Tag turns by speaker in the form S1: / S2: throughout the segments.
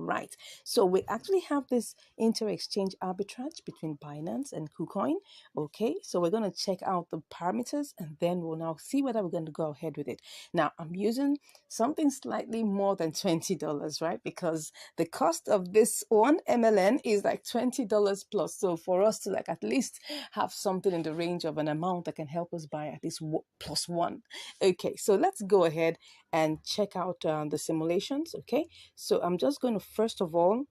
S1: Right. So we actually have this inter-exchange arbitrage between Binance and KuCoin. Okay. So we're going to check out the parameters and then we'll now see whether we're going to go ahead with it. Now I'm using something slightly more than $20, right? Because the cost of this one MLN is like $20 plus. So for us to like at least have something in the range of an amount that can help us buy at least plus one. Okay. So let's go ahead and check out the simulations. Okay. So I'm just going to first of all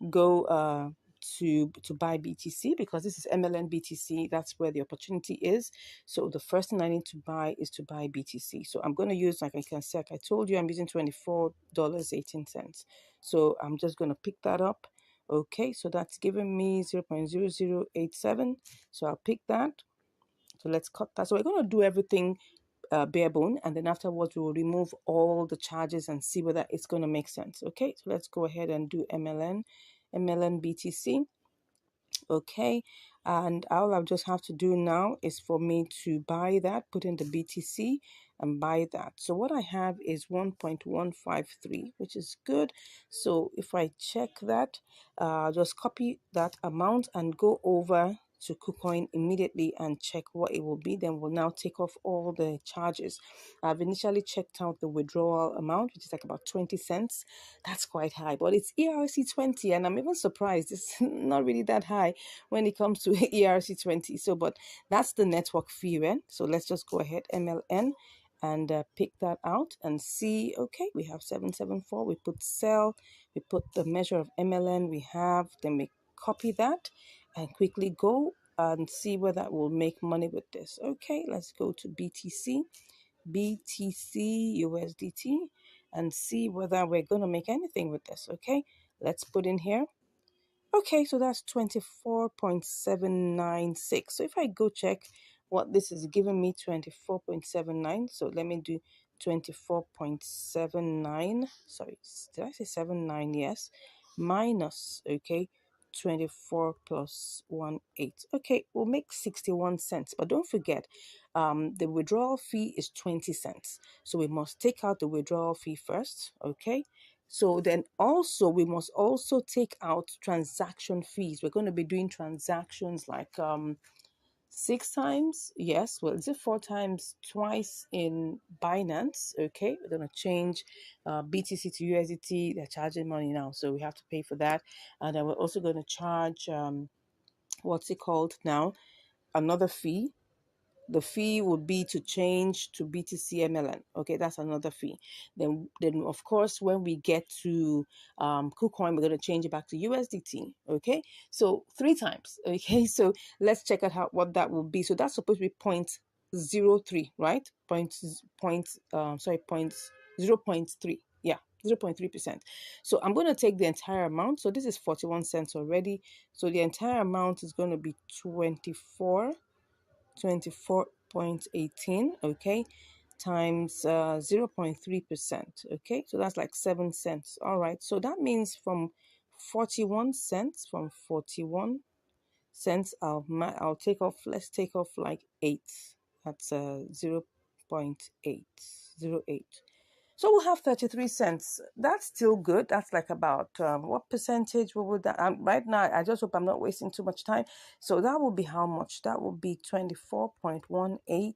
S1: go to buy BTC because this is MLN BTC. That's where the opportunity is. So the first thing I need to buy is to buy BTC. So I'm going to use, like I can say, like I told you, I'm using $24.18. So I'm just going to pick that up. Okay, so that's giving me 0.0087. So I'll pick that. So let's cut that. So we're going to do everything bare bone, and then afterwards we will remove all the charges and see whether it's going to make sense. Okay, so let's go ahead and do MLN BTC. Okay, and all I just have to do now is for me to buy that, put in the BTC and buy that. So what I have is 1.153, which is good. So if I check that, just copy that amount and go over to KuCoin immediately and check what it will be. Then we'll now take off all the charges. I've initially checked out the withdrawal amount, which is like about 20 cents. That's quite high, but it's ERC20, and I'm even surprised it's not really that high when it comes to ERC20. So, but that's the network fee, right? So let's just go ahead, MLN, and pick that out and see. Okay, we have 774. We put sell, we put the measure of MLN we have, then we copy that and quickly go and see whether we'll make money with this. Okay, let's go to BTC USDT and see whether we're going to make anything with this. Okay, let's put in here. Okay, so that's 24.796. So if I go check what this is giving me, 24.79. So let me do 24.79. Sorry, did I say 79? Yes. Minus, okay, 24 plus 18. Okay, we'll make 61 cents. But don't forget, the withdrawal fee is 20 cents. So we must take out the withdrawal fee first, okay? So then also we must also take out transaction fees. We're going to be doing transactions like 6 times, yes, well, is it 4 times, twice in Binance. Okay, we're going to change BTC to USDT. They're charging money now, so we have to pay for that. And then we're also going to charge what's it called now, another fee. The fee would be to change to BTC MLN. Okay, that's another fee. Then of course, when we get to KuCoin, we're going to change it back to USDT. Okay, so 3 times. Okay, so let's check out what that will be. So that's supposed to be 0.03, right? Point 0.3. Yeah, 0.3%. So I'm going to take the entire amount. So this is 41 cents already. So the entire amount is going to be 24.18, okay, times 0.3%. Okay, so that's like 7 cents. All right, so that means from 41 cents, I'll take off, let's take off like 8. That's 0.808. So we'll have 33 cents. That's still good. That's like about what percentage? What would that? Right now, I just hope I'm not wasting too much time. So that will be how much? That will be 24.18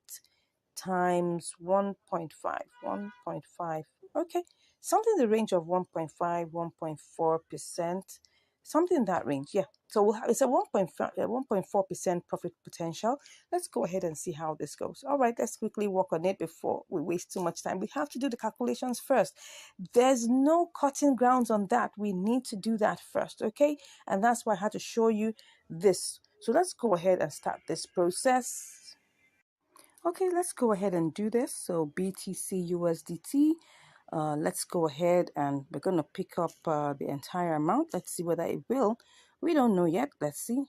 S1: times 1.5. 1.5. Okay, something in the range of 1.5, 1.4%. Something in that range, yeah. So we'll have, it's a 1.4% profit potential. Let's go ahead and see how this goes. All right, let's quickly work on it before we waste too much time. We have to do the calculations first. There's no cutting grounds on that. We need to do that first, okay? And that's why I had to show you this. So let's go ahead and start this process. Okay, let's go ahead and do this. So BTC USDT. Let's go ahead and we're going to pick up the entire amount. Let's see whether it will. We don't know yet. Let's see.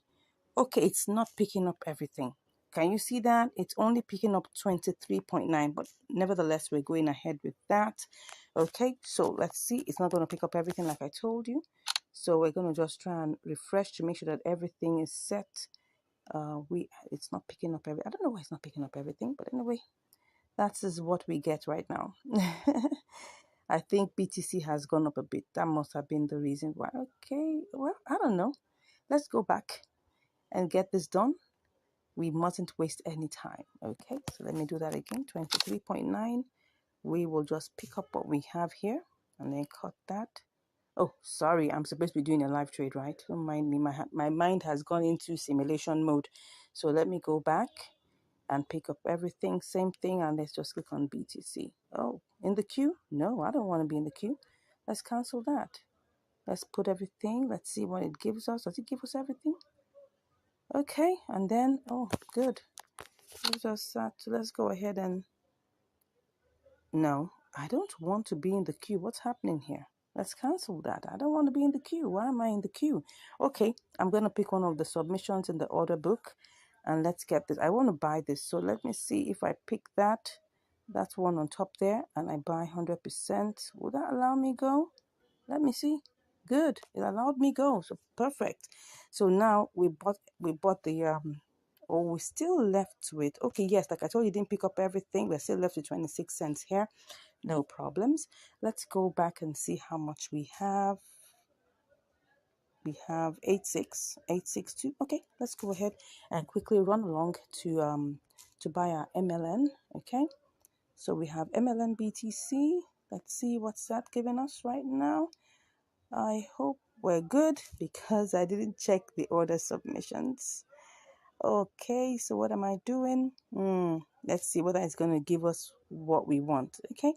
S1: Okay, it's not picking up everything. Can you see that? It's only picking up 23.9, but nevertheless, we're going ahead with that. Okay, so let's see. It's not going to pick up everything like I told you. So we're going to just try and refresh to make sure that everything is set. It's not picking up I don't know why it's not picking up everything, but anyway, that is what we get right now. I think BTC has gone up a bit. That must have been the reason why. Okay, well, I don't know. Let's go back and get this done. We mustn't waste any time. Okay, so let me do that again. 23.9. We will just pick up what we have here and then cut that. Oh, sorry, I'm supposed to be doing a live trade, right? Don't mind me. My mind has gone into simulation mode. So let me go back and pick up everything. Same thing, and let's just click on BTC. Oh, in the queue? No, I don't want to be in the queue. Let's cancel that. Let's put everything. Let's see what it gives us. Does it give us everything? Okay, and then, oh, good. Gives us that. So let's go ahead and, no, I don't want to be in the queue. What's happening here? Let's cancel that. I don't want to be in the queue. Why am I in the queue? Okay, I'm going to pick one of the submissions in the order book and let's get this. I want to buy this. So let me see if I pick that. That's one on top there and I buy 100%. Will that allow me go? Let me see. Good. It allowed me go. So perfect. So now we bought the oh, we still left with, okay, yes, like I told you, didn't pick up everything. We're still left with 26 cents here. No problems. Let's go back and see how much we have. We have 862. Okay, let's go ahead and quickly run along to buy our MLN. Okay, so we have MLN BTC. Let's see what's that giving us right now. I hope we're good because I didn't check the order submissions. Okay, so what am I doing? Let's see whether it's going to give us what we want. Okay,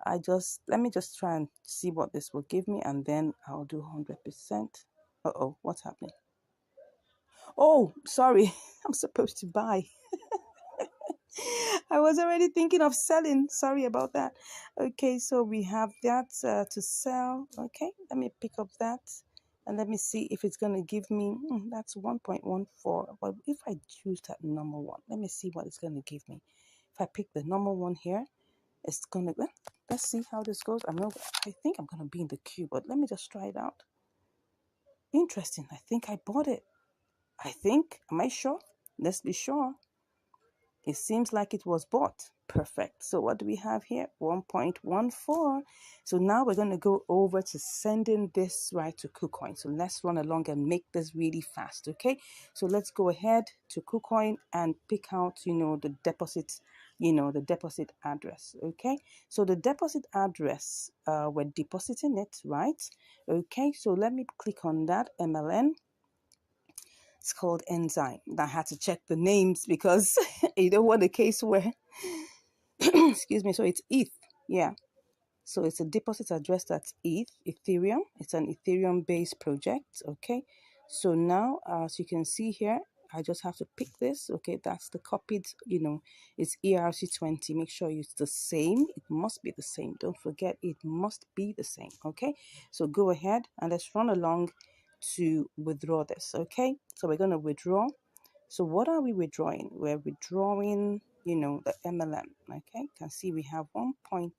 S1: let me just try and see what this will give me and then I'll do 100%. Uh-oh, what's happening? Oh, sorry, I'm supposed to buy. I was already thinking of selling. Sorry about that. Okay, so we have that to sell. Okay, let me pick up that and let me see if it's going to give me, that's 1.14. But if I choose that number one, let me see what it's going to give me. If I pick the number one here, it's going to, let's see how this goes. I think I'm going to be in the queue, but let me just try it out. Interesting. I think I bought it. I think. Am I sure? Let's be sure. It seems like it was bought. Perfect. So what do we have here? 1.14. So now we're going to go over to sending this right to KuCoin. So let's run along and make this really fast. Okay. So let's go ahead to KuCoin and pick out, the deposit, the deposit address. Okay. So the deposit address, we're depositing it, right? Okay. So let me click on that MLN. It's called Enzyme. I had to check the names because you don't want a case where, excuse me, so it's ETH. Yeah. So it's a deposit address that's Ethereum. It's an Ethereum-based project. Okay. So now, as you can see here, I just have to pick this. Okay. That's the copied, it's ERC20. Make sure it's the same. It must be the same. Don't forget, it must be the same. Okay. So go ahead and let's run along to withdraw this. Okay, so we're going to withdraw. So what are we withdrawing? We're withdrawing, the MLM. Okay, you can see we have 1 point,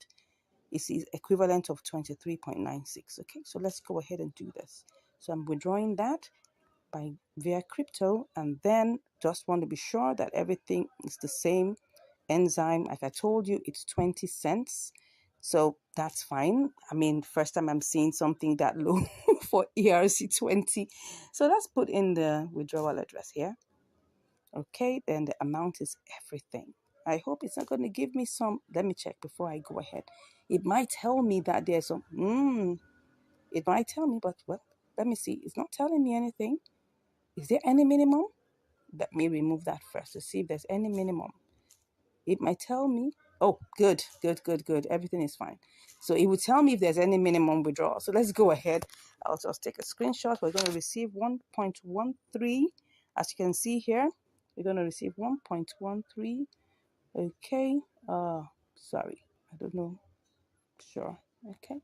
S1: it's equivalent of 23.96. Okay, so let's go ahead and do this. So I'm withdrawing that via crypto, and then just want to be sure that everything is the same. Enzyme, like I told you, it's 20 cents. So that's fine. I mean, first time I'm seeing something that low for ERC20. So let's put in the withdrawal address here. Okay, then the amount is everything. I hope it's not going to give me some. Let me check before I go ahead. It might tell me that there's some. It might tell me, but well, let me see. It's not telling me anything. Is there any minimum? Let me remove that first to see if there's any minimum. It might tell me, oh, good. Everything is fine. So it will tell me if there's any minimum withdrawal. So let's go ahead. I'll just take a screenshot. We're going to receive 1.13. As you can see here, we're going to receive 1.13. Okay. Sorry. I don't know. Sure. Okay.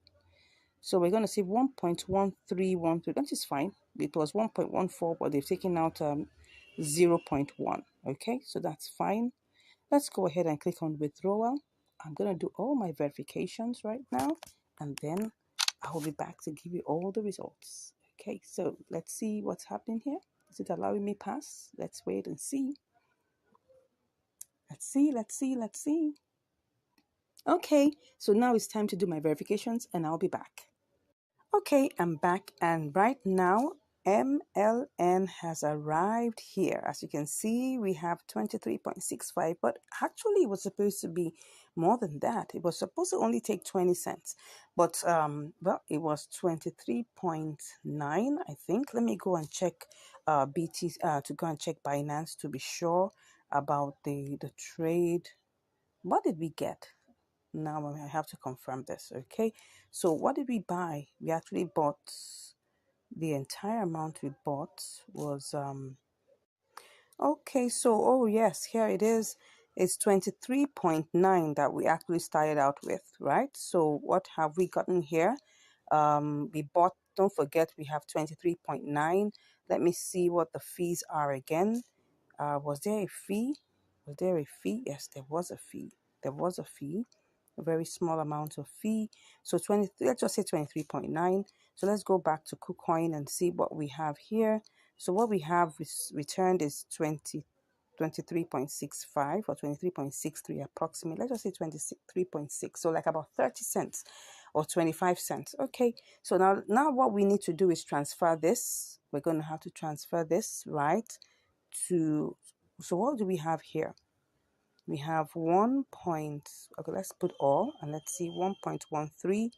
S1: So we're going to see 1.1313. That is fine. It was 1.14, but they've taken out 0.1. Okay. So that's fine. Let's go ahead and click on withdrawal. I'm going to do all my verifications right now, and then I will be back to give you all the results. Okay, so let's see what's happening here. Is it allowing me pass? Let's wait and see. Let's see. Okay, so now it's time to do my verifications and I'll be back. Okay, I'm back, and right now MLN has arrived here. As you can see, we have 23.65, but actually it was supposed to be more than that. It was supposed to only take 20 cents, but well, it was 23.9, I think. Let me go and check BT to go and check Binance to be sure about the trade. What did we get? Now I have to confirm this. Okay, so what did we buy? We actually bought, the entire amount we bought was okay, so oh yes, here it is. It's 23.9 that we actually started out with, right? So what have we gotten here? We bought, don't forget, we have 23.9. Let me see what the fees are again. Was there a fee? Was there a fee? Yes, there was a fee. There was a fee, a very small amount of fee. So 20, let's just say 23.9. So let's go back to KuCoin and see what we have here. So what we have returned is 23.65 or 23.63 approximately. Let's just say 23.6. So like about 30 cents or 25 cents. Okay. So now what we need to do is transfer this. We're going to have to transfer this, right? So what do we have here? We have 1 point, okay, let's put all, and let's see, 1.13.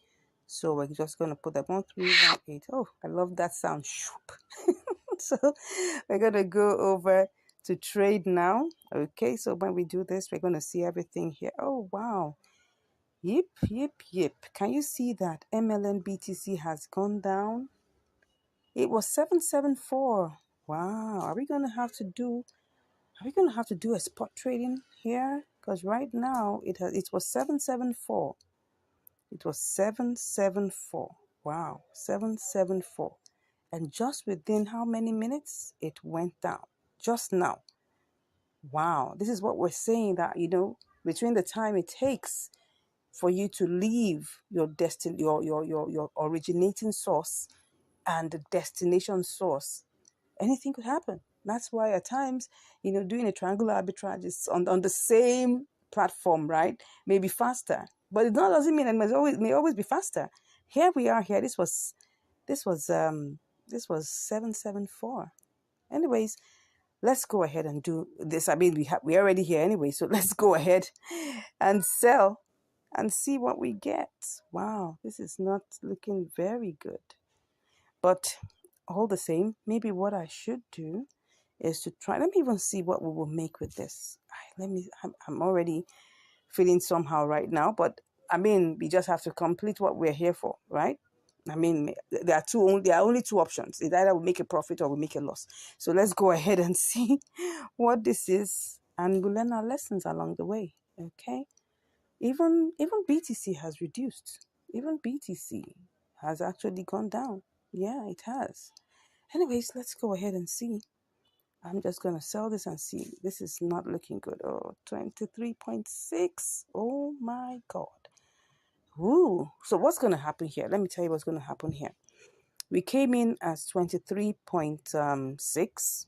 S1: So we're just going to put that 1318. Oh, I love that sound. So we're going to go over to trade now. Okay, so when we do this, we're going to see everything here. Oh, wow. Yep, yep, yep. Can you see that MLN BTC has gone down? It was 774. Wow. Are we going to have to do a spot trading here? Because right now it was 774. It was 774. Wow, 774. And just within how many minutes it went down? Just now. Wow. This is what we're saying, that between the time it takes for you to leave your your originating source and the destination source, anything could happen. That's why at times, doing a triangular arbitrage is on the same platform, right? Maybe faster, but it doesn't mean it may always be faster. Here we are. Here, this was 774. Anyways, let's go ahead and do this. I mean, we're already here anyway, so let's go ahead and sell and see what we get. Wow, this is not looking very good. But all the same, maybe what I should do is to try. Let me even see what we will make with this. I'm already feeling somehow right now, but I mean, we just have to complete what we're here for, right? I mean, there are only two options. It's either we make a profit or we make a loss. So let's go ahead and see what this is, and we'll learn our lessons along the way. Okay. Even BTC has reduced. Even BTC has actually gone down. Yeah, it has. Anyways, let's go ahead and see. I'm just going to sell this and see. This is not looking good. Oh, 23.6. Oh my God. Ooh. So what's going to happen here? Let me tell you what's going to happen here. We came in as 23.6.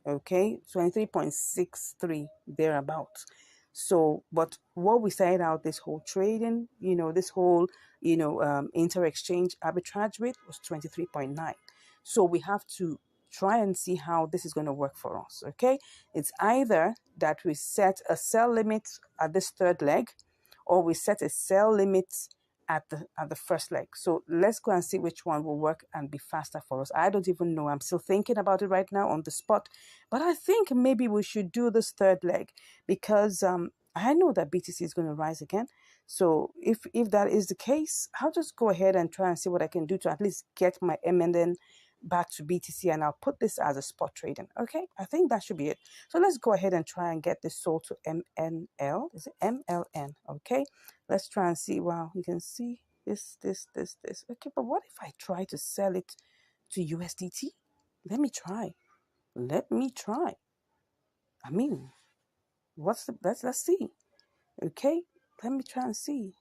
S1: Okay, 23.63 thereabouts. So, but what we started out this whole trading, this whole, inter-exchange arbitrage rate was 23.9. So we have to try and see how this is going to work for us. Okay, it's either that we set a sell limit at this third leg, or we set a sell limit at the first leg. So let's go and see which one will work and be faster for us. I don't even know. I'm still thinking about it right now on the spot, but I think maybe we should do this third leg because I know that BTC is going to rise again. So if that is the case, I'll just go ahead and try and see what I can do to at least get my MNN back to BTC, and I'll put this as a spot trading. Okay, I think that should be it. So let's go ahead and try and get this sold to MNL. Is it MLN? Okay, let's try and see. Wow, you can see this. Okay, but what if I try to sell it to USDT? Let me try. I mean, let's see. Okay, let me try and see.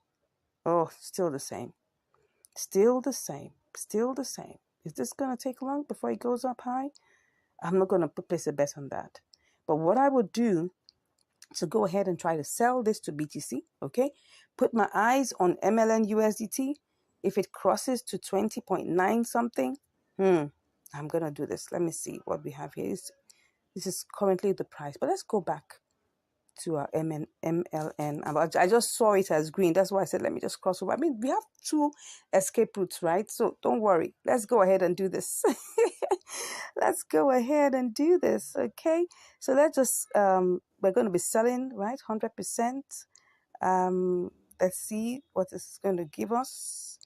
S1: Oh, still the same. Still the same. Still the same. Is this going to take long before it goes up high? I'm not going to place a bet on that. But what I would do to go ahead and try to sell this to BTC, okay?
S2: put my eyes on MLN USDT. If it crosses to 20.9 something, I'm going to do this. Let me see what we have here. This is currently the price, but let's go back to our MLN. I just saw it as green. That's why I said, let me just cross over. I mean, we have two escape routes, right? So don't worry. Let's go ahead and do this. Let's go ahead and do this. Okay. So let's just, we're going to be selling, right? 100%. Let's see what this is going to give us.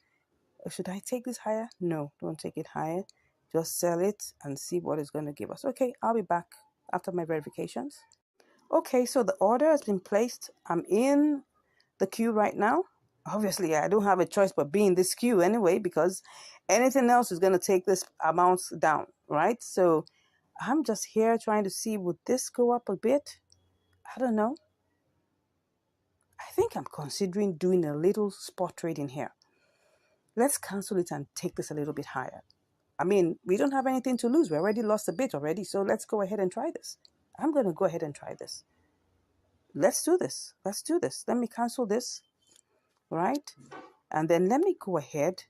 S2: Should I take this higher? No, don't take it higher. Just sell it and see what it's going to give us. Okay, I'll be back after my verifications. Okay, so the order has been placed. I'm in the queue right now. Obviously, I don't have a choice but be in this queue anyway, because anything else is going to take this amount down, right? So I'm just here trying to see, would this go up a bit? I don't know. I think I'm considering doing a little spot trading here. Let's cancel it and take this a little bit higher. I mean, we don't have anything to lose. We already lost a bit already. So let's go ahead and try this. I'm going to go ahead and try this. Let's do this. Let's do this. Let me cancel this, right? And then let me go ahead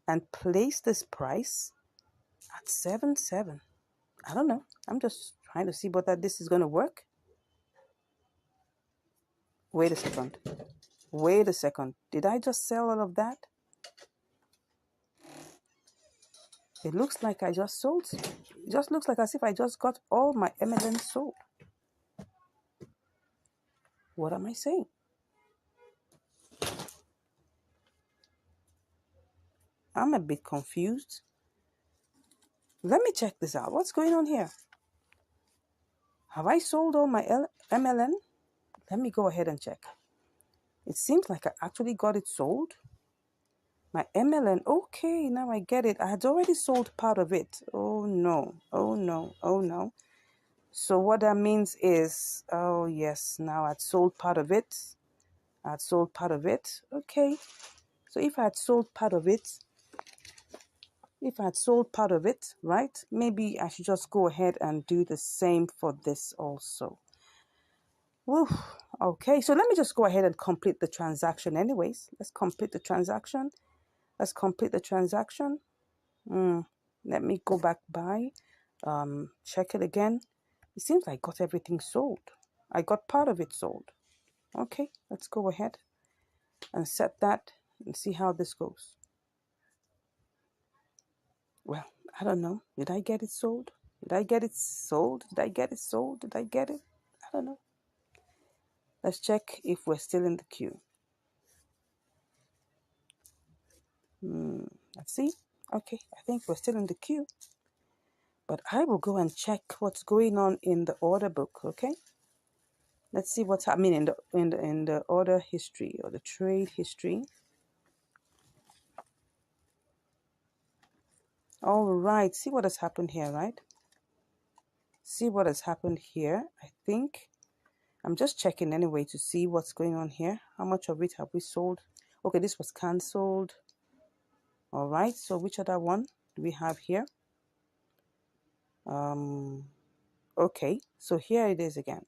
S2: and place this price at 7.7. I don't know. I'm just trying to see whether this is going to work. Wait a second. Wait a second. Did I just sell all of that? It looks like I just sold. It just looks like as if I just got all my MLN sold. What am I saying? I'm a bit confused. Let me check this out. What's going on here? Have I sold all my MLN? Let me go ahead and check. It seems like I actually got it sold. My MLN, okay, now I get it. I had already sold part of it. Oh no, oh no, oh no. So what that means is, oh yes, now I'd sold part of it. I'd sold part of it. Okay, so if I had sold part of it, right, maybe I should just go ahead and do the same for this also. Woo. Okay, so let me just go ahead and complete the transaction anyways. Let's complete the transaction. Let's complete the transaction. Let me go back by, check it again. It seems like I got everything sold. I got part of it sold. Okay, let's go ahead and set that and see how this goes. Well, I don't know. Did I get it sold? Did I get it sold? Did I get it sold? Did I get it? I don't know. Let's check if we're still in the queue. Let's see. Okay, I think we're still in the queue. But I will go and check what's going on in the order book, okay? Let's see what's happening in the order history or the trade history. All right, see what has happened here, right? See what has happened here. I think I'm just checking anyway to see what's going on here. How much of it have we sold? Okay, this was cancelled. All right, so which other one do we have here? Okay, so here it is again.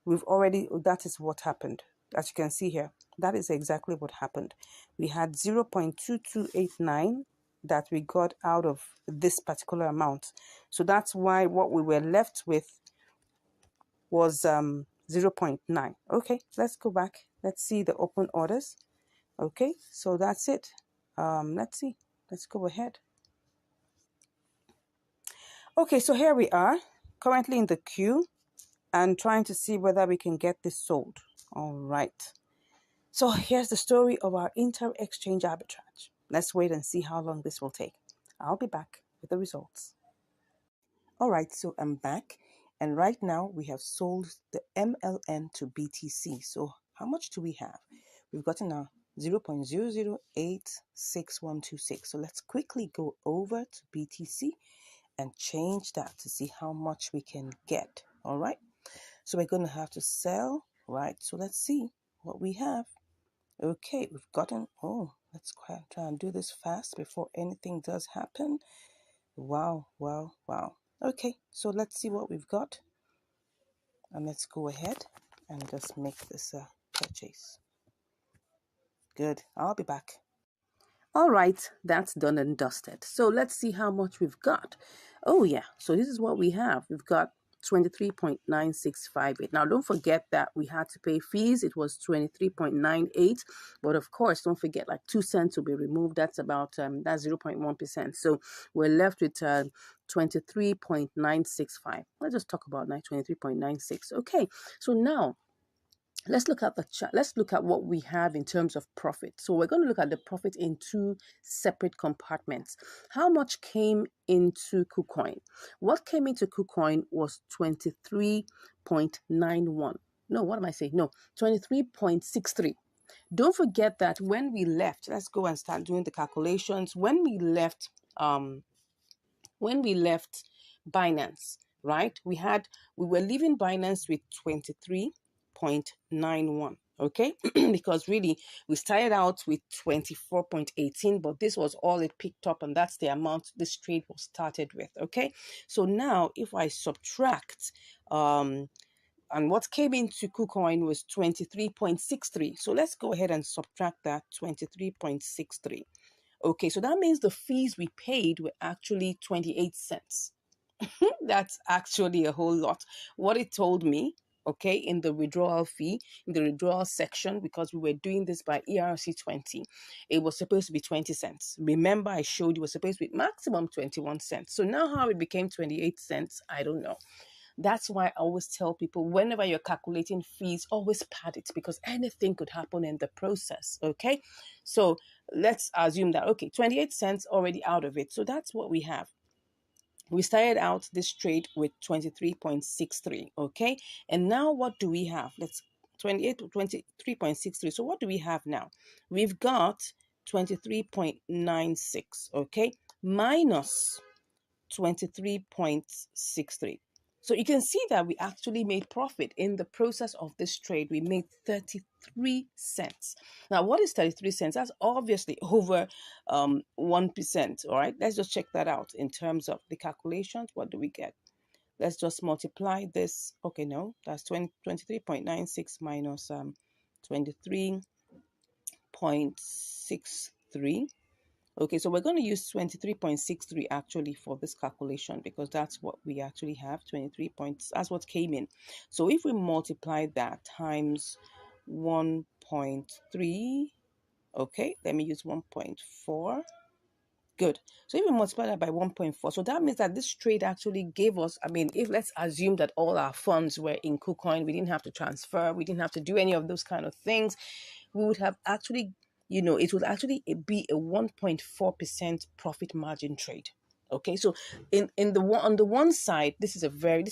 S2: We've already, that is what happened. As you can see here, that is exactly what happened. We had 0.2289 that we got out of this particular amount. So that's why what we were left with was 0.9. Okay, let's go back. Let's see the open orders. Okay, so that's it. Let's see. Let's go ahead. Okay, so here we are, currently in the queue and trying to see whether we can get this sold. All right. So here's the story of our inter-exchange arbitrage. Let's wait and see how long this will take. I'll be back with the results. All right, so I'm back. And right now we have sold the MLN to BTC. So how much do we have? We've gotten a 0.0086126. So let's quickly go over to BTC and change that to see how much we can get. All right. So we're going to have to sell, right? So let's see what we have. Okay, we've gotten, oh, let's try and do this fast before anything does happen. Wow, wow, wow. Okay, so let's see what we've got. And let's go ahead and just make this purchase.
S1: Good. I'll be back. All right, that's done and dusted. So let's see how much we've got. Oh yeah, so this is what we have. We've got 23.9658. Now don't forget that we had to pay fees. It was 23.98, but of course don't forget like 2 cents will be removed. That's about that's 0.1%. So we're left with 23.965. Let's just talk about 23.96. Okay, so now let's look at the chart. Let's look at what we have in terms of profit. So we're going to look at the profit in two separate compartments. How much came into KuCoin? What came into KuCoin was 23.91. No, what am I saying? No, 23.63. Don't forget that when we left, let's go and start doing the calculations. When we left Binance, right? We were leaving Binance with 23.91. Okay, because really we started out with 24.18, but this was all it picked up, and that's the amount this trade was started with. Okay, so now if I subtract and what came into KuCoin was 23.63. So let's go ahead and subtract that 23.63. Okay, so that means the fees we paid were actually 28 cents. That's actually a whole lot. What it told me, okay, in the withdrawal fee, in the withdrawal section, because we were doing this by ERC20, it was supposed to be 20 cents. Remember, I showed you it was supposed to be maximum 21 cents. So now how it became 28 cents, I don't know. That's why I always tell people whenever you're calculating fees, always pad it because anything could happen in the process. Okay. So let's assume that, okay, 28 cents already out of it. So that's what we have. We started out this trade with 23.63. Okay. And now what do we have? Let's 28 to 23.63. So what do we have now? We've got 23.96. Okay. Minus 23.63. So you can see that we actually made profit in the process of this trade. We made 33 cents. Now, what is 33 cents? That's obviously over 1%. All right, let's just check that out in terms of the calculations. What do we get? Let's just multiply this. Okay, no, that's 23.96 minus 23.63. Okay, so we're going to use 23.63 actually for this calculation because that's what we actually have, 23 points. That's what came in. So if we multiply that times 1.3, okay, let me use 1.4. Good. So if we multiply that by 1.4, so that means that this trade actually gave us, I mean, if let's assume that all our funds were in KuCoin, we didn't have to transfer, we didn't have to do any of those kind of things, we would have actually, it would actually be a 1.4% profit margin trade. Okay, so in the one on the one side, this is a very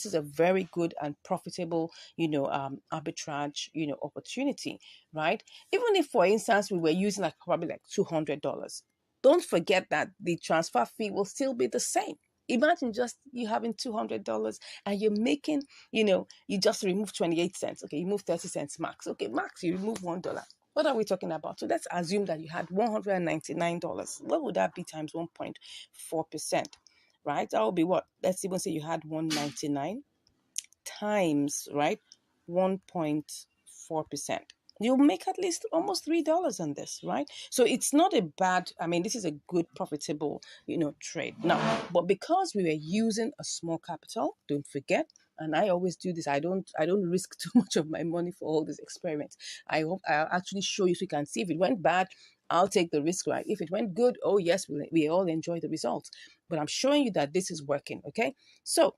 S1: good and profitable, arbitrage, opportunity, right? Even if, for instance, we were using like probably like $200, don't forget that the transfer fee will still be the same. Imagine just you having $200 and you're making, you just remove 28 cents. Okay, you move 30 cents max. Okay, max, you remove $1. What are we talking about? So let's assume that you had $199. What would that be times 1.4%? Right? That would be what? Let's even say you had 199 times, right? 1.4%. You'll make at least almost $3 on this, right? So it's not a bad, I mean, this is a good profitable, trade. Now, but because we were using a small capital, don't forget, and I always do this, I don't risk too much of my money for all these experiments. I hope I'll actually show you so you can see if it went bad, I'll take the risk, right? If it went good, oh yes, we all enjoy the results. But I'm showing you that this is working, okay? So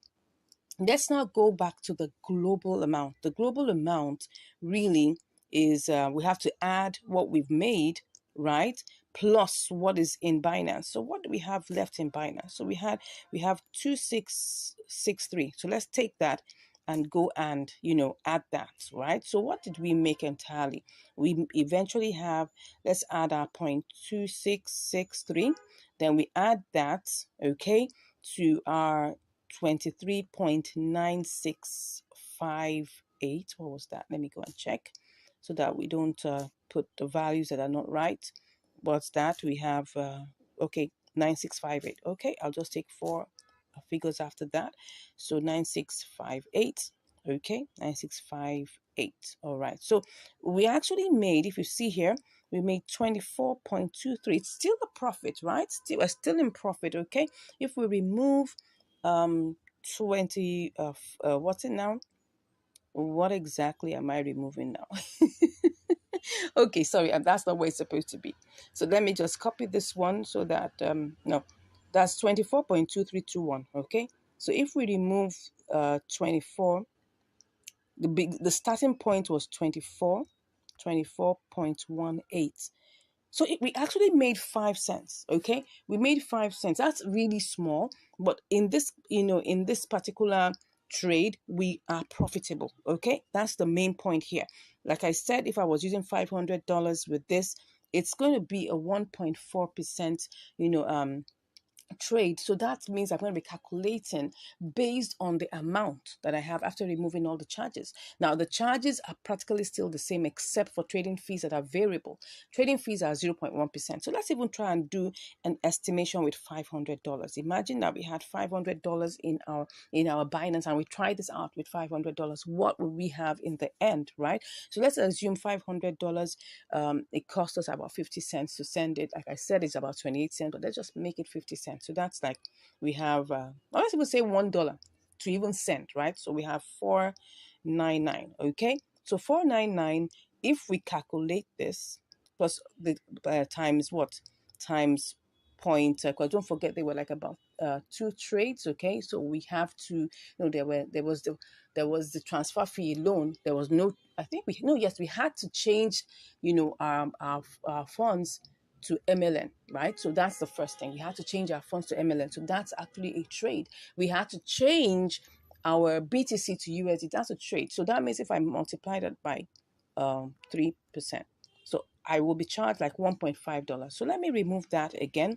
S1: let's now go back to the global amount. The global amount really is, we have to add what we've made, right? Plus what is in Binance. So what do we have left in Binance? So we have 2663. So let's take that and go and, add that, right? So what did we make entirely? We eventually have, let's add our 0.2663. Then we add that, okay, to our 23.9658. What was that? Let me go and check so that we don't put the values that are not right. What's that? We have, okay, 9658. Okay, I'll just take four figures after that. So 9658. Okay, 9658. All right. So we actually made, if you see here, we made 24.23. It's still a profit, right? We're still in profit, okay? If we remove 20, what's it now? What exactly am I removing now? Okay, sorry, that's not where it's supposed to be. So let me just copy this one so that, no, that's 24.2321, okay? So if we remove 24, the starting point was 24.18. So we actually made 5 cents. Okay, we made 5 cents. That's really small, but in this, in this particular trade, we are profitable. Okay, that's the main point here. Like I said, if I was using $500 with this, it's going to be a 1.4%, trade. So that means I'm going to be calculating based on the amount that I have after removing all the charges. Now, the charges are practically still the same except for trading fees that are variable. Trading fees are 0.1%. So let's even try and do an estimation with $500. Imagine that we had $500 in our Binance and we try this out with $500. What will we have in the end, right? So let's assume $500. It cost us about 50 cents to send it. Like I said, it's about 28 cents, but let's just make it 50 cents. So that's like we have, let's even say $1 to even send, right? So we have 499. Okay, so 499. If we calculate this plus the times what, times point, because don't forget they were like about 2 trades. Okay, so we have to, there was the transfer fee alone. There was no, I think we no yes we had to change, our funds to MLN, right? So that's the first thing. We had to change our funds to MLN. So that's actually a trade. We had to change our BTC to USD. That's a trade. So that means if I multiply that by 3%, so I will be charged like $1.5. So let me remove that again.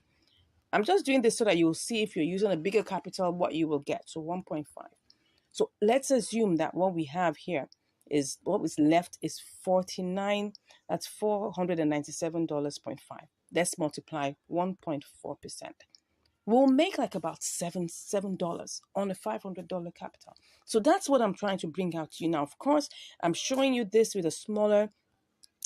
S1: I'm just doing this so that you'll see if you're using a bigger capital, what you will get. So 1.5. So let's assume that what we have here is what was left is 49. That's $497.5. Let's multiply 1.4%. We'll make like about $7 on a $500 capital. So that's what I'm trying to bring out to you now. Of course, I'm showing you this with a smaller,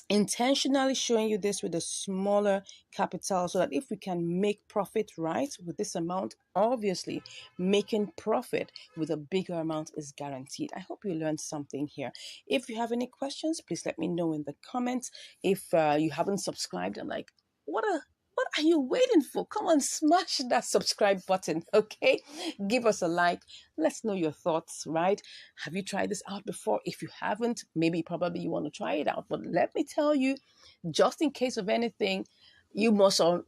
S1: intentionally showing you this with a smaller capital so that if we can make profit right with this amount, obviously making profit with a bigger amount is guaranteed. I hope you learned something here. If you have any questions, please let me know in the comments. If you haven't subscribed, I'm like, what are you waiting for? Come on, smash that subscribe button, okay? Give us a like. Let's know your thoughts, right? Have you tried this out before? If you haven't, maybe probably you want to try it out. But let me tell you, just in case of anything, you must know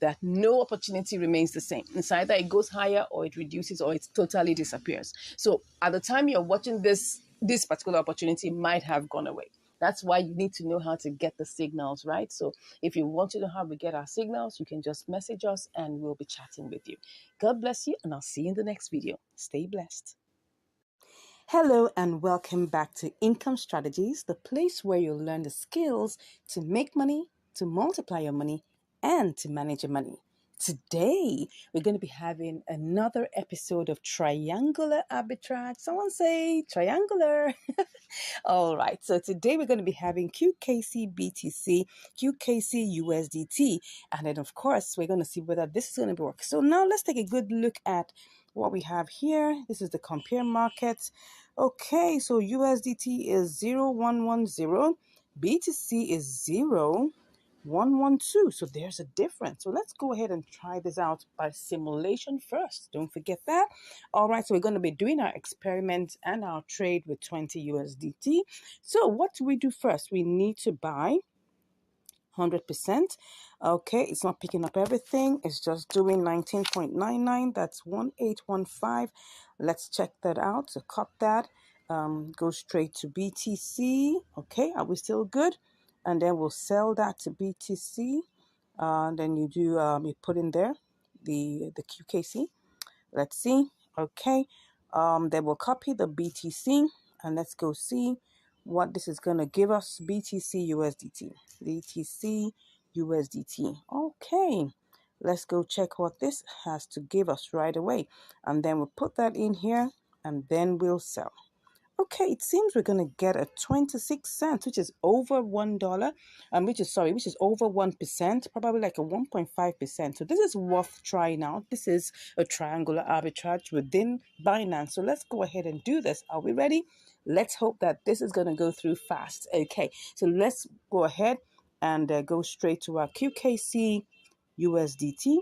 S1: that no opportunity remains the same. It's either it goes higher or it reduces or it totally disappears. So at the time you're watching this particular opportunity might have gone away. That's why you need to know how to get the signals, right? So if you want to know how we get our signals, you can just message us and we'll be chatting with you. God bless you, and I'll see you in the next video. Stay blessed.
S2: Hello and welcome back to Income Strategies, the place where you'll learn the skills to make money, to multiply your money, and to manage your money. Today, we're going to be having another episode of Triangular Arbitrage. Someone say triangular. All right, so today we're going to be having QKC BTC, QKC USDT, and then of course we're going to see whether this is going to work. So now let's take a good look at what we have here. This is the compare market. Okay, so USDT is 0110, BTC is 0112. So there's a difference. So let's go ahead and try this out by simulation first. Don't forget that. All right, so we're going to be doing our experiment and our trade with 20 USDT. So what do we do first? We need to buy 100%. Okay, it's not picking up everything. It's just doing 19.99. That's 1815. Let's check that out. So cop that. Go straight to BTC. Okay, are we still good? And then we'll sell that to BTC. Then you do you put in there the QKC. Let's see. Okay. Then we'll copy the BTC and let's go see what this is going to give us. BTC USDT. BTC USDT. Okay. Let's go check what this has to give us right away. And then we'll put that in here and then we'll sell. Okay, it seems we're gonna get a 26 cents, which is over $1, which is over 1%, probably like a 1.5%. So this is worth trying out. This is a triangular arbitrage within Binance. So let's go ahead and do this. Are we ready? Let's hope that this is gonna go through fast. Okay, so let's go ahead and go straight to our QKC USDT.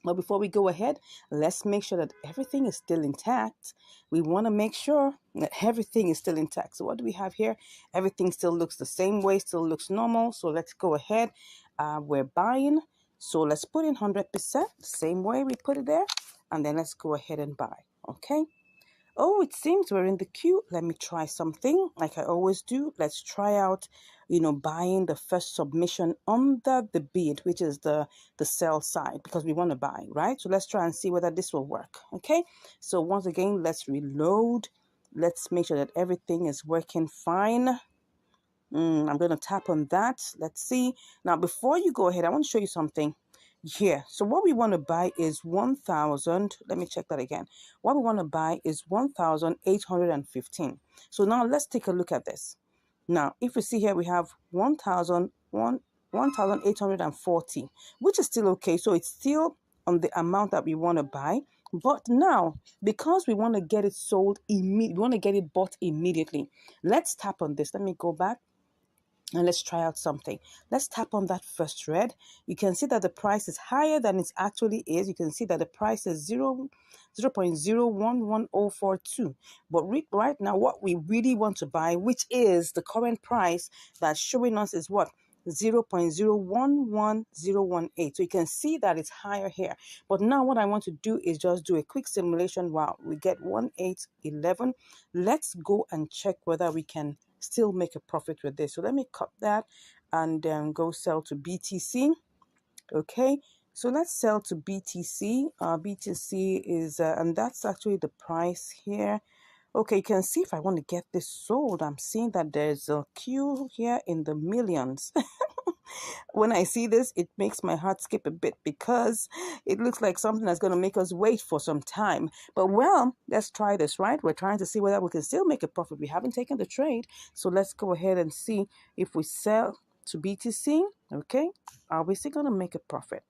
S2: But before we go ahead, let's make sure that everything is still intact. We want to make sure that everything is still intact. So what do we have here? Everything still looks the same way, still looks normal. So let's go ahead. We're buying. So let's put in 100%, same way we put it there. And then let's go ahead and buy. Okay. Oh, it seems we're in the queue. Let me try something like I always do. Let's try out, buying the first submission under the bid, which is the sell side, because we want to buy, right? So let's try and see whether this will work. Okay. So once again, let's reload. Let's make sure that everything is working fine. I'm going to tap on that. Let's see. Now, before you go ahead, I want to show you something here. So what we want to buy is 1,000. Let me check that again. What we want to buy is 1,815. So now let's take a look at this. Now, if we see here, we have 1,840, which is still okay. So it's still on the amount that we want to buy. But now, because we want to get it sold immediately, we want to get it bought immediately. Let's tap on this. Let me go back. And let's try out something. Let's tap on that first red. You can see that the price is higher than it actually is. You can see that the price is 0.011042. But right now, what we really want to buy, which is the current price that's showing us, is what? 0.011018. So you can see that it's higher here. But now what I want to do is just do a quick simulation. Wow, we get 1811. Let's go and check whether we can still make a profit with this. So let me cut that and then go sell to BTC. Okay, so let's sell to BTC. BTC is and that's actually the price here. Okay, you can see if I want to get this sold, I'm seeing that there's a queue here in the millions. When I see this, it makes my heart skip a bit because it looks like something that's going to make us wait for some time. But well, let's try this, right? We're trying to see whether we can still make a profit. We haven't taken the trade. So let's go ahead and see if we sell to BTC. Okay, are we still going to make a profit?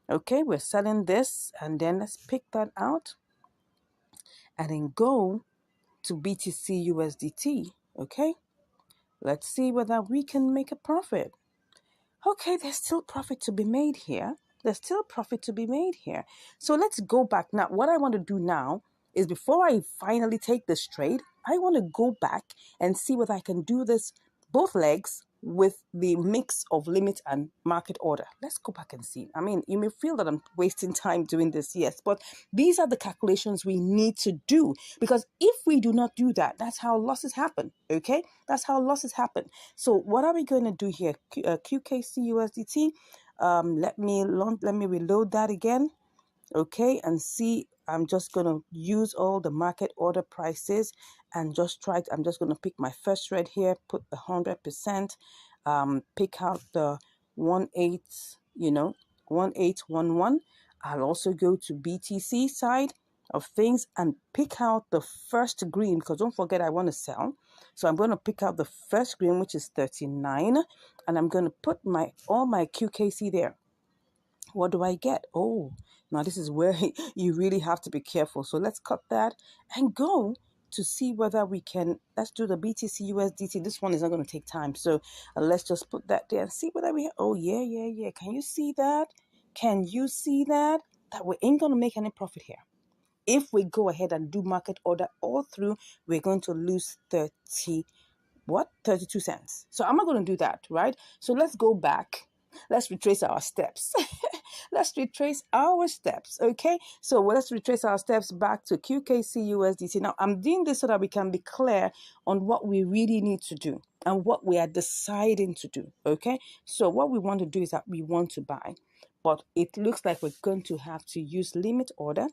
S2: Okay, we're selling this, and then let's pick that out and then go to BTC USDT. Okay, let's see whether we can make a profit. Okay, there's still profit to be made here. There's still profit to be made here. So let's go back. Now, what I want to do now is before I finally take this trade, I want to go back and see whether I can do this both legs with the mix of limit and market order. Let's go back and see. I mean, you may feel that I'm wasting time doing this, yes, but these are the calculations we need to do, because if we do not do that, that's how losses happen, okay? That's how losses happen. So what are we going to do here? QKC USDT. Let me reload that again. Okay, and see, I'm just going to use all the market order prices and just try to, I'm just going to pick my first red here, put the 100%, pick out the 1811. I'll also go to BTC side of things and pick out the first green, because don't forget I want to sell. So I'm going to pick out the first green, which is 39, and I'm going to put all my QKC there. What do I get? Oh, now this is where you really have to be careful. So let's cut that and go to see whether we can. Let's do the BTC USDT. This one is not going to take time. So let's just put that there and see whether we, oh yeah. Can you see that? Can you see that? That we ain't going to make any profit here. If we go ahead and do market order all through, we're going to lose 32 cents. So I'm not going to do that, right? So let's go back. Let's retrace our steps. Let's retrace our steps, okay? So let's retrace our steps back to QKC USDT. Now, I'm doing this so that we can be clear on what we really need to do and what we are deciding to do, okay? So what we want to do is that we want to buy, but it looks like we're going to have to use limit order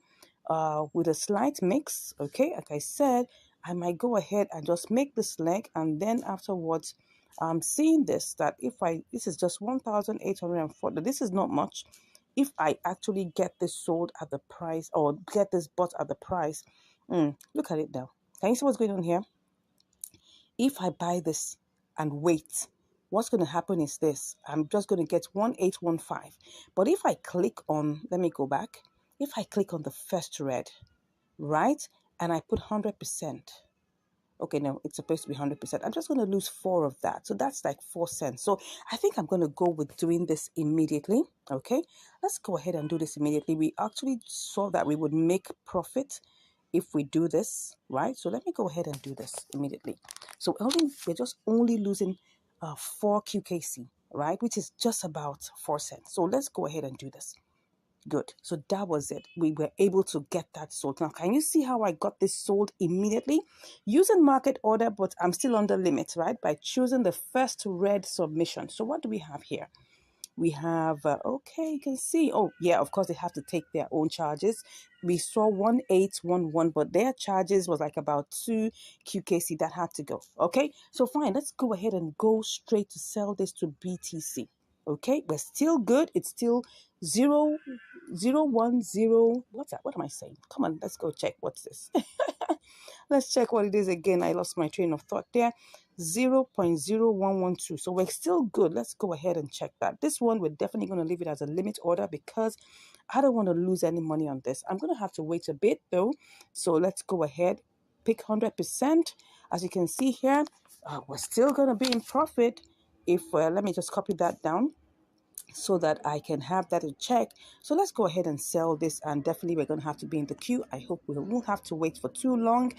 S2: with a slight mix, okay? Like I said, I might go ahead and just make this leg, and then afterwards, I'm seeing this, that this is just 1,840. This is not much. If I actually get this sold at the price, or get this bought at the price, look at it now. Can you see what's going on here?
S1: if I buy this and wait, what's going to happen is this. I'm just going to get 1815. But if I click on, let me go back. If I click on the first red, right, and I put 100%, okay, no, it's supposed to be 100%. I'm just going to lose 4 of that. So that's like 4 cents. So I think I'm going to go with doing this immediately. Okay, let's go ahead and do this immediately. We actually saw that we would make profit if we do this, right? So let me go ahead and do this immediately. So we're just only losing 4 QKC, right? Which is just about 4 cents. So let's go ahead and do this. Good. So that was it. We were able to get that sold. Now, can you see how I got this sold immediately? Using market order, but I'm still under limit, right? By choosing the first red submission. So what do we have here? We have, okay, you can see, oh, yeah, of course, they have to take their own charges. We saw 1811, but their charges was like about 2 QKC that had to go. Okay, so fine, let's go ahead and go straight to sell this to BTC. Okay, we're still good. It's still 0, 0, 1, 0. What's that? What am I saying? Come on, let's go check. What's this? Let's check what it is again. I lost my train of thought there. 0.0112. So we're still good. Let's go ahead and check that. This one, we're definitely going to leave it as a limit order because I don't want to lose any money on this. I'm going to have to wait a bit though. So let's go ahead, pick 100%. As you can see here, we're still going to be in profit. If let me just copy that down so that I can have that in check. So let's go ahead and sell this, and definitely we're going to have to be in the queue. I hope we won't have to wait for too long.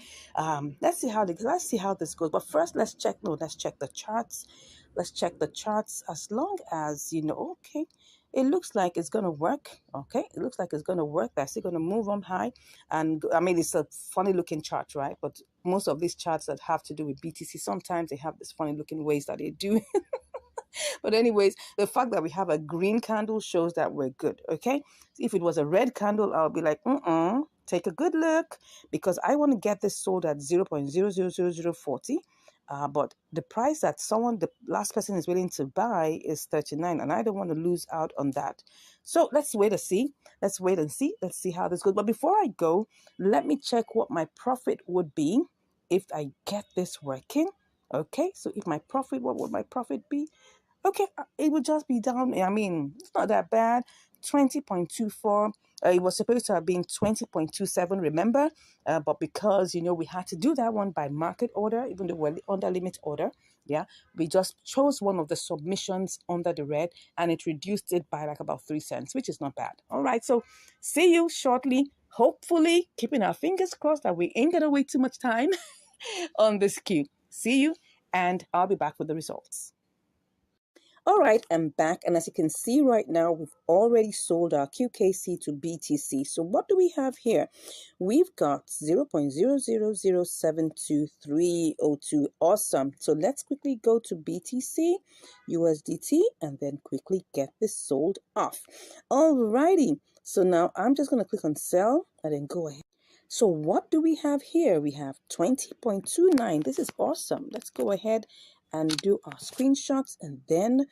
S1: Let's see how this goes. But first, let's check the charts. Let's check the charts. As long as you know, okay, it looks like it's going to work. Okay, it looks like it's going to work. They're still going to move on high, and I mean it's a funny looking chart, right? But most of these charts that have to do with BTC, sometimes they have this funny looking ways that they do. But anyways, the fact that we have a green candle shows that we're good, okay? If it was a red candle, I'll be like, take a good look because I want to get this sold at 0.000040. But the price that the last person is willing to buy is 39, and I don't want to lose out on that. So let's wait and see. Let's wait and see. Let's see how this goes. But before I go, let me check what my profit would be if I get this working. Okay, so if my profit, what would my profit be? Okay, it would just be down. I mean, it's not that bad. 20.24. It was supposed to have been 20.27, remember? But because, we had to do that one by market order, even though we're under limit order, yeah, we just chose one of the submissions under the red and it reduced it by like about 3 cents, which is not bad. All right, so see you shortly. Hopefully, keeping our fingers crossed that we ain't going to wait too much time on this queue. See you, and I'll be back with the results. All right, I'm back, and as you can see right now, we've already sold our QKC to BTC. So what do we have here? We've got 0.000722302. Awesome. So let's quickly go to BTC, USDT, and then quickly get this sold off. All righty. So now I'm just going to click on sell and then go ahead. So what do we have here? We have 20.29. This is awesome. Let's go ahead and do our screenshots and then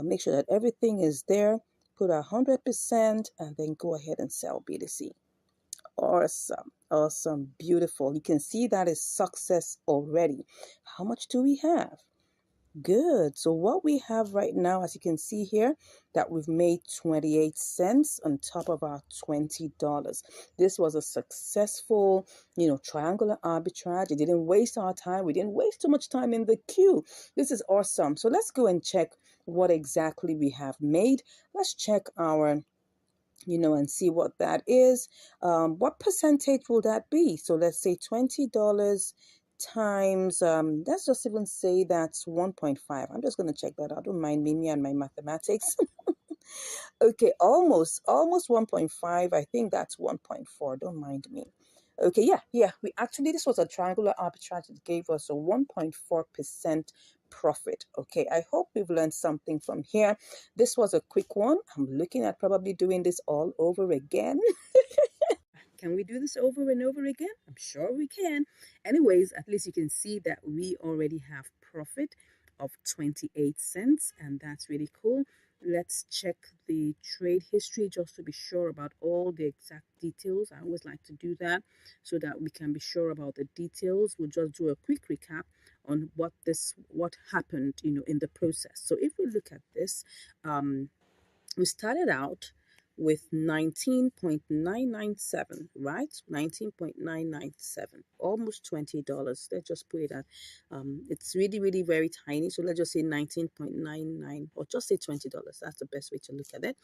S1: make sure that everything is there. Put 100% and then go ahead and sell BTC. Awesome. Awesome. Beautiful. You can see that is success already. How much do we have? Good. So what we have right now, as you can see here, that we've made 28 cents on top of our $20. This was a successful, triangular arbitrage. It didn't waste our time. We didn't waste too much time in the queue. This is awesome. So let's go and check what exactly we have made. Let's check our and see what that is. What percentage will that be? So let's say $20 times, let's just even say that's 1.5. I'm just going to check that out. Don't mind me and my mathematics. Okay, almost 1.5. I think that's 1.4. Don't mind me. Okay, yeah. This was a triangular arbitrage. It gave us a 1.4% profit. Okay, I hope we've learned something from here. This was a quick one. I'm looking at probably doing this all over again. Can we do this over and over again? I'm sure we can. Anyways, at least you can see that we already have profit of 28 cents, and that's really cool. Let's check the trade history just to be sure about all the exact details. I always like to do that so that we can be sure about the details. We'll just do a quick recap
S2: on what happened, in the process. So if we look at this, we started out with 19.997, right? 19.997, almost $20. Let's just put it at, it's really, really very tiny. So let's just say 19.99, or just say $20. That's the best way to look at it.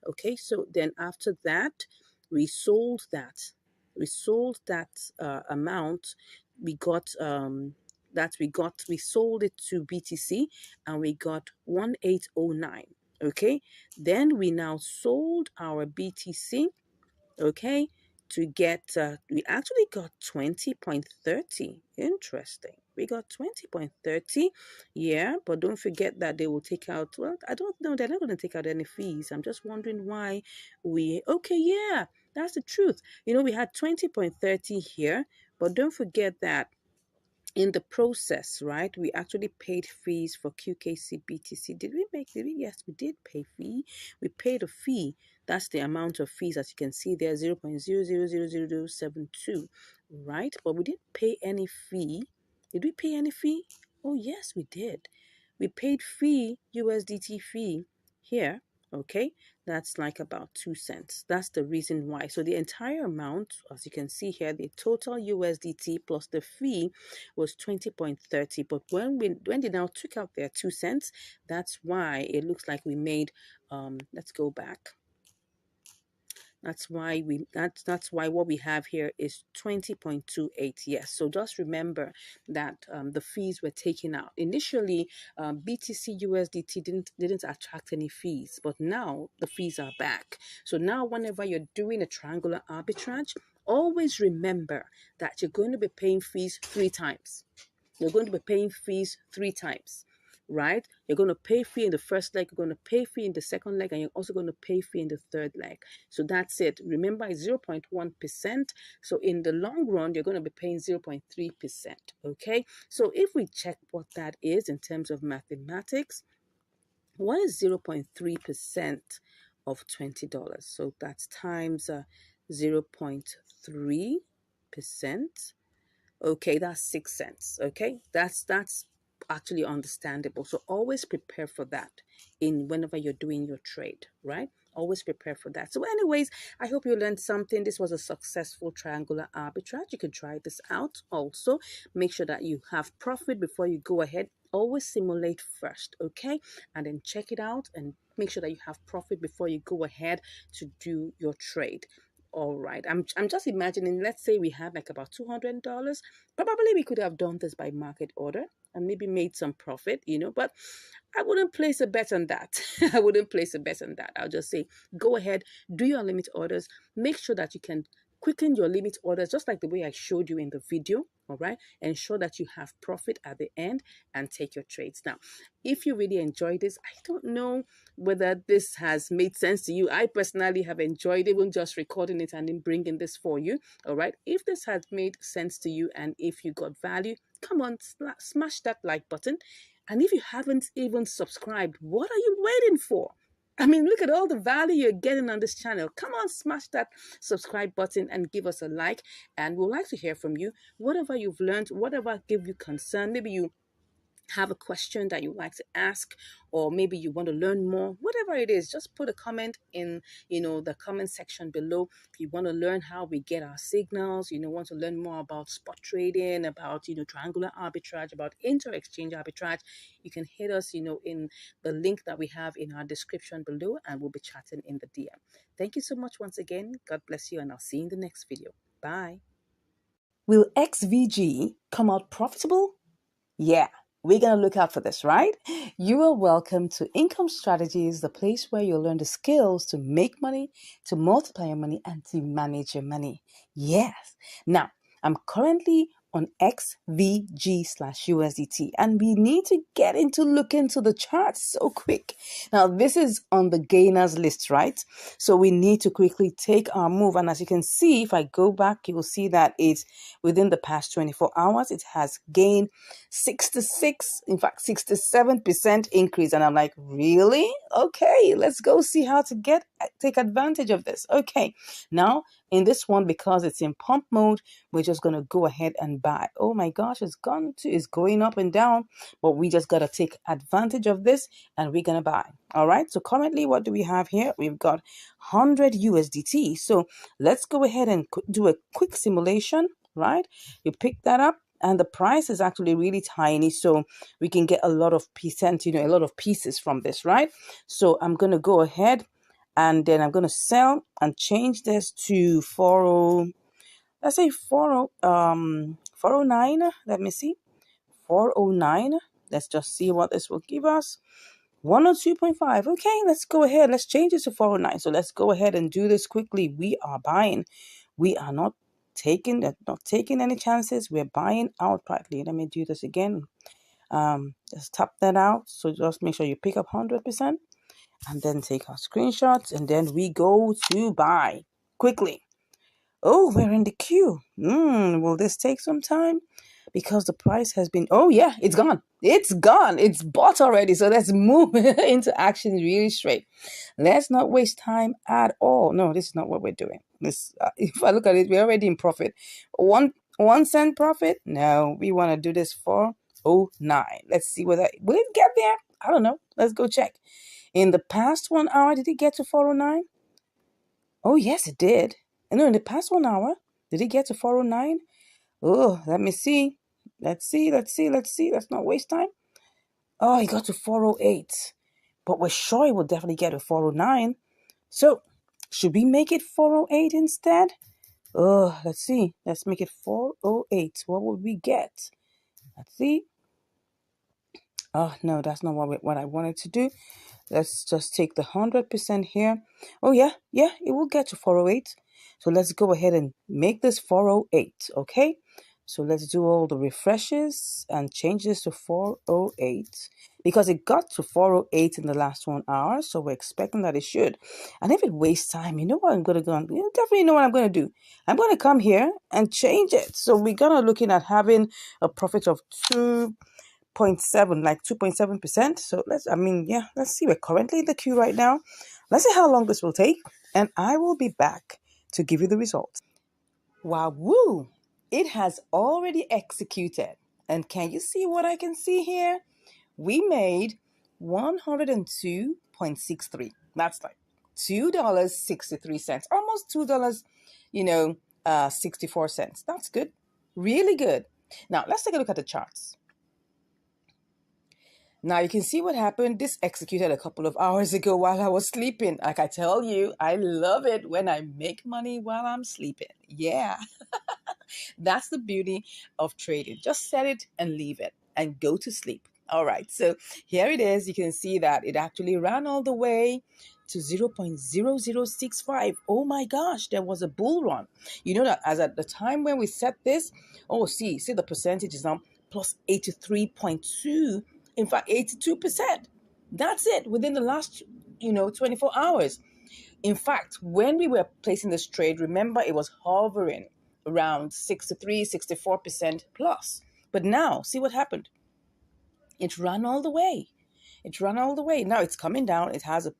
S2: Okay, so then after that, we sold that. We sold that amount. We got, we sold it to BTC, and we got 1809. Okay, then we now sold our BTC, okay, to get, we actually got 20.30. Interesting. We got 20.30. Yeah, but don't forget that they will take out, well, I don't know, they're not going to take out any fees. I'm just wondering why okay, yeah, that's the truth. We had 20.30 here, but don't forget that in the process, right, we actually paid fees for QKC BTC. Did we? Yes, we did pay fee. We paid a fee. That's the amount of fees, as you can see there, 0.000072, right? But we didn't pay any fee. Did we pay any fee? Oh, yes, we did. We paid fee, USDT fee here, okay? That's like about 2 cents. That's the reason why. So the entire amount, as you can see here, the total USDT plus the fee was 20.30. But when they now took out their 2 cents, that's why it looks like we made, let's go back. That's why what we have here is 20.28. Yes. So just remember that the fees were taken out. Initially, BTC USDT didn't attract any fees, but now the fees are back. So now whenever you're doing a triangular arbitrage, always remember that you're going to be paying fees 3 times. You're going to be paying fees 3 times. Right? You're going to pay fee in the first leg, you're going to pay fee in the second leg, and you're also going to pay fee in the third leg. So that's it. Remember, it's 0.1%. So in the long run, you're going to be paying 0.3%. Okay? So if we check what that is in terms of mathematics, what is 0.3% of $20? So that's times 0.3%. Okay, that's 6 cents. Okay, that's actually understandable. So always prepare for that whenever you're doing your trade, right? Always prepare for that. So anyways, I hope you learned something. This was a successful triangular arbitrage. You can try this out also. Make sure that you have profit before you go ahead. Always simulate first, okay? And then check it out and make sure that you have profit before you go ahead to do your trade. All right, I'm just imagining, let's say we had like about $200. Probably we could have done this by market order and maybe made some profit, but I wouldn't place a bet on that. I wouldn't place a bet on that. I'll just say, go ahead, do your limit orders. Make sure that you can quicken your limit orders, just like the way I showed you in the video. All right, ensure that you have profit at the end and take your trades. Now, if you really enjoyed this, I don't know whether this has made sense to you. I personally have enjoyed even just recording it and then bringing this for you. All right, if this has made sense to you and if you got value, come on, smash that like button. And if you haven't even subscribed, what are you waiting for? I mean, look at all the value you're getting on this channel. Come on, smash that subscribe button and give us a like. And we'd like to hear from you. Whatever you've learned, whatever gave you concern, maybe you have a question that you'd like to ask, or maybe you want to learn more, whatever it is, just put a comment in the comment section below. If you want to learn how we get our signals, want to learn more about spot trading, about triangular arbitrage, about inter-exchange arbitrage, you can hit us in the link that we have in our description below, and we'll be chatting in the DM. Thank you so much once again. God bless you, and I'll see you in the next video. Bye. Will XVG come out profitable? Yeah, we're going to look out for this, right? You are welcome to Income Strategies, the place where you'll learn the skills to make money, to multiply your money, and to manage your money. Yes. Now, I'm currently on XVG/USDT, and we need to get look into the charts so quick. Now, this is on the gainers list, right? So we need to quickly take our move. And as you can see, if I go back, you will see that it's within the past 24 hours, it has gained 67% increase. And I'm like, really? Okay, let's go see how to get take advantage of this. Okay, now in this one, because it's in pump mode, we're just gonna go ahead and buy. Oh my gosh, it's going up and down, but we just gotta take advantage of this and we're gonna buy. All right, so currently what do we have here? We've got 100 USDT. So let's go ahead and do a quick simulation. Right, you pick that up, and the price is actually really tiny, so we can get a lot of percent, a lot of pieces from this, right? So I'm going to go ahead and then I'm going to sell and change this to 40, let's say 409. Let me see, 409. Let's just see what this will give us. 102.5. Okay, let's go ahead. Let's change it to 409. So let's go ahead and do this quickly. We are buying. We are not taking any chances. We're buying outrightly. Let me do this again. Just tap that out. So just make sure you pick up 100% and then take our screenshots, and then we go to buy quickly. Oh, we're in the queue. Will this take some time? Because the price has been, oh yeah, it's gone. It's gone. It's bought already. So let's move into action really straight. Let's not waste time at all. No, this is not what we're doing. This, if I look at it, we're already in profit. One cent profit? No, we want to do this for 09. Let's see whether, will it get there? I don't know. Let's go check. In the past 1 hour, did it get to 409? Oh, yes, it did. No, in the past 1 hour, did it get to 409? Oh, let me see. Let's see. Let's not waste time. Oh, it got to 408. But we're sure it will definitely get to 409. So, should we make it 408 instead? Oh, let's see. Let's make it 408. What would we get? Let's see. Oh, no, that's not what I wanted to do. Let's just take the 100% here. Oh, yeah, it will get to 408. So let's go ahead and make this 408, okay? So let's do all the refreshes and change this to 408 because it got to 408 in the last 1 hour. So we're expecting that it should. And if it wastes time, you know what I'm going to go on? You definitely know what I'm going to do. I'm going to come here and change it. So we're going to looking at having a profit of 2.7, like 2.7%. So let's see. We're currently in the queue right now. Let's see how long this will take, and I will be back to give you the results. Wow, woo! It has already executed. And can you see what I can see here? We made 102.63. That's like $2.63, almost $2, 64 cents. That's good. Really good. Now, let's take a look at the charts. Now you can see what happened. This executed a couple of hours ago while I was sleeping. Like I tell you, I love it when I make money while I'm sleeping. Yeah, that's the beauty of trading. Just set it and leave it and go to sleep. All right, so here it is. You can see that it actually ran all the way to 0.0065. Oh my gosh, there was a bull run. You know that as at the time when we set this, see the percentage is now plus 83.2. In fact, 82%. That's it within the last, 24 hours. In fact, when we were placing this trade, remember it was hovering around 63, 64% plus. But now, see what happened? It ran all the way. It ran all the way. Now it's coming down. It has a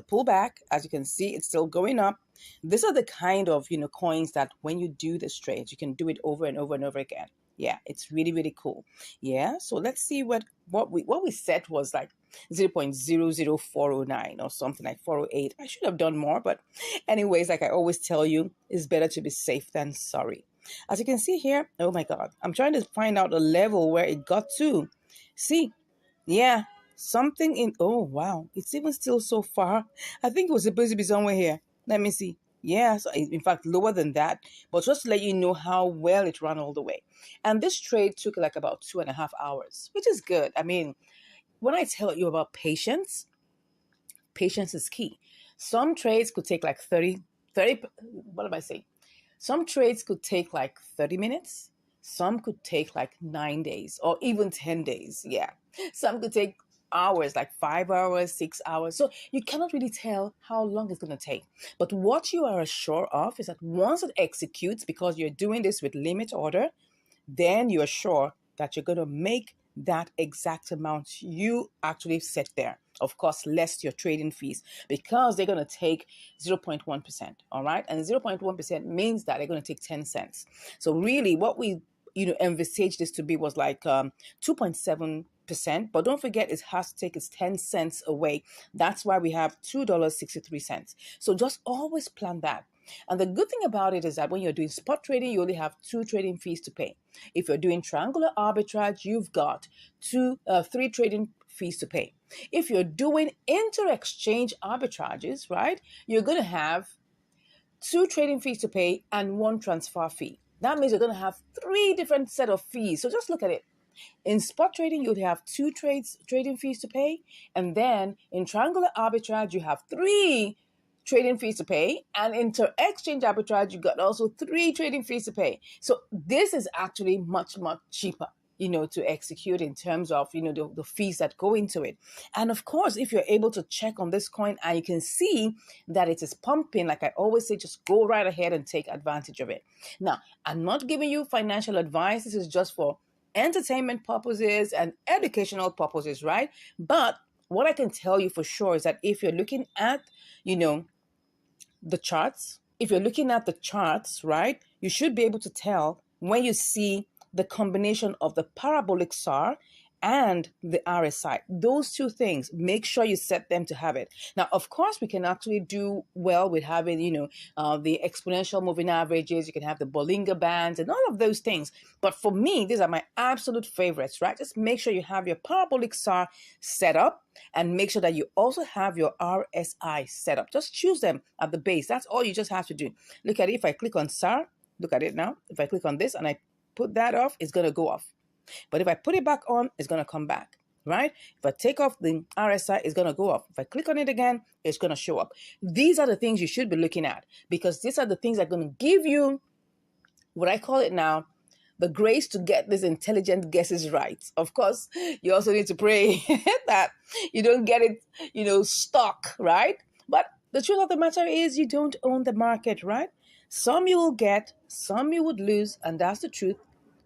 S2: pullback. As you can see, it's still going up. These are the kind of coins that when you do this trade, you can do it over and over and over again. Yeah, it's really, really cool. Yeah, so let's see what we set was like 0.00409 or something like 408. I should have done more, but anyways, like I always tell you, it's better to be safe than sorry. As you can see here, oh my God, I'm trying to find out the level where it got to. See, yeah, something in, oh wow, it's even still so far. I think it was supposed to be somewhere here. Let me see. Yeah, so in fact, lower than that. But just to let you know how well it ran all the way. And this trade took like about 2.5 hours, which is good. I mean, when I tell you about patience, patience is key. Some trades could take like 30, what am I saying? Some trades could take like 30 minutes. Some could take like 9 days or even 10 days. Yeah. Some could take hours, like 5 hours, 6 hours. So you cannot really tell how long it's going to take. But what you are sure of is that once it executes, because you're doing this with limit order, then you're sure that you're going to make that exact amount you actually set there.
S1: of course, less your trading fees, because they're going to take 0.1%. All right. And 0.1% means that they're going to take 10 cents. So really what we, envisaged this to be was like 2.7%. But don't forget, it has to take its 10 cents away. That's why we have $2.63. So just always plan that. And the good thing about it is that when you're doing spot trading, you only have 2 trading fees to pay. If you're doing triangular arbitrage, you've got 3 trading fees to pay. If you're doing inter-exchange arbitrages, right, you're going to have 2 trading fees to pay and 1 transfer fee. That means you're going to have 3 different set of fees. So just look at it. In spot trading, you'd have 2 trading fees to pay. And then in triangular arbitrage, you have 3 trading fees to pay. And inter-exchange arbitrage, you got also 3 trading fees to pay. So this is actually much, much cheaper, to execute in terms of, the fees that go into it. And of course, if you're able to check on this coin and you can see that it is pumping, like I always say, just go right ahead and take advantage of it. Now, I'm not giving you financial advice. This is just for entertainment purposes and educational purposes, right? But what I can tell you for sure is that if you're looking at, the charts, right, you should be able to tell when you see the combination of the parabolic SAR and the RSI. Those 2 things, make sure you set them to have it. Now, of course, we can actually do well with having, the exponential moving averages. You can have the Bollinger Bands and all of those things. But for me, these are my absolute favorites, right? Just make sure you have your parabolic SAR set up and make sure that you also have your RSI set up. Just choose them at the base. That's all you just have to do. Look at it. If I click on SAR, look at it now. If I click on this and I put that off, it's going to go off. But if I put it back on, it's going to come back, right? If I take off the RSI, it's going to go off. If I click on it again, it's going to show up. These are the things you should be looking at, because these are the things that are going to give you what I call it now, the grace to get these intelligent guesses right. Of course, you also need to pray that you don't get it, stuck, right? But the truth of the matter is you don't own the market, right? Some you will get, some you would lose, and that's the truth.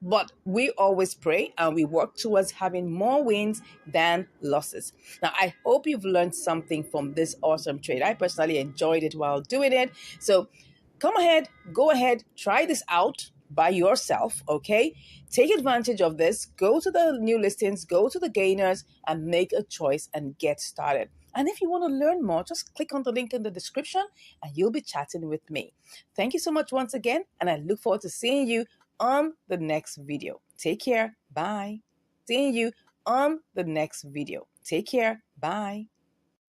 S1: But we always pray and we work towards having more wins than losses. Now, I hope you've learned something from this awesome trade. I personally enjoyed it while doing it. So go ahead, try this out by yourself, okay? Take advantage of this. Go to the new listings, go to the gainers, and make a choice and get started. And if you want to learn more, just click on the link in the description and you'll be chatting with me. Thank you so much once again, and I look forward to seeing you on the next video. Take care. Bye. Seeing you on the next video. Take care. Bye.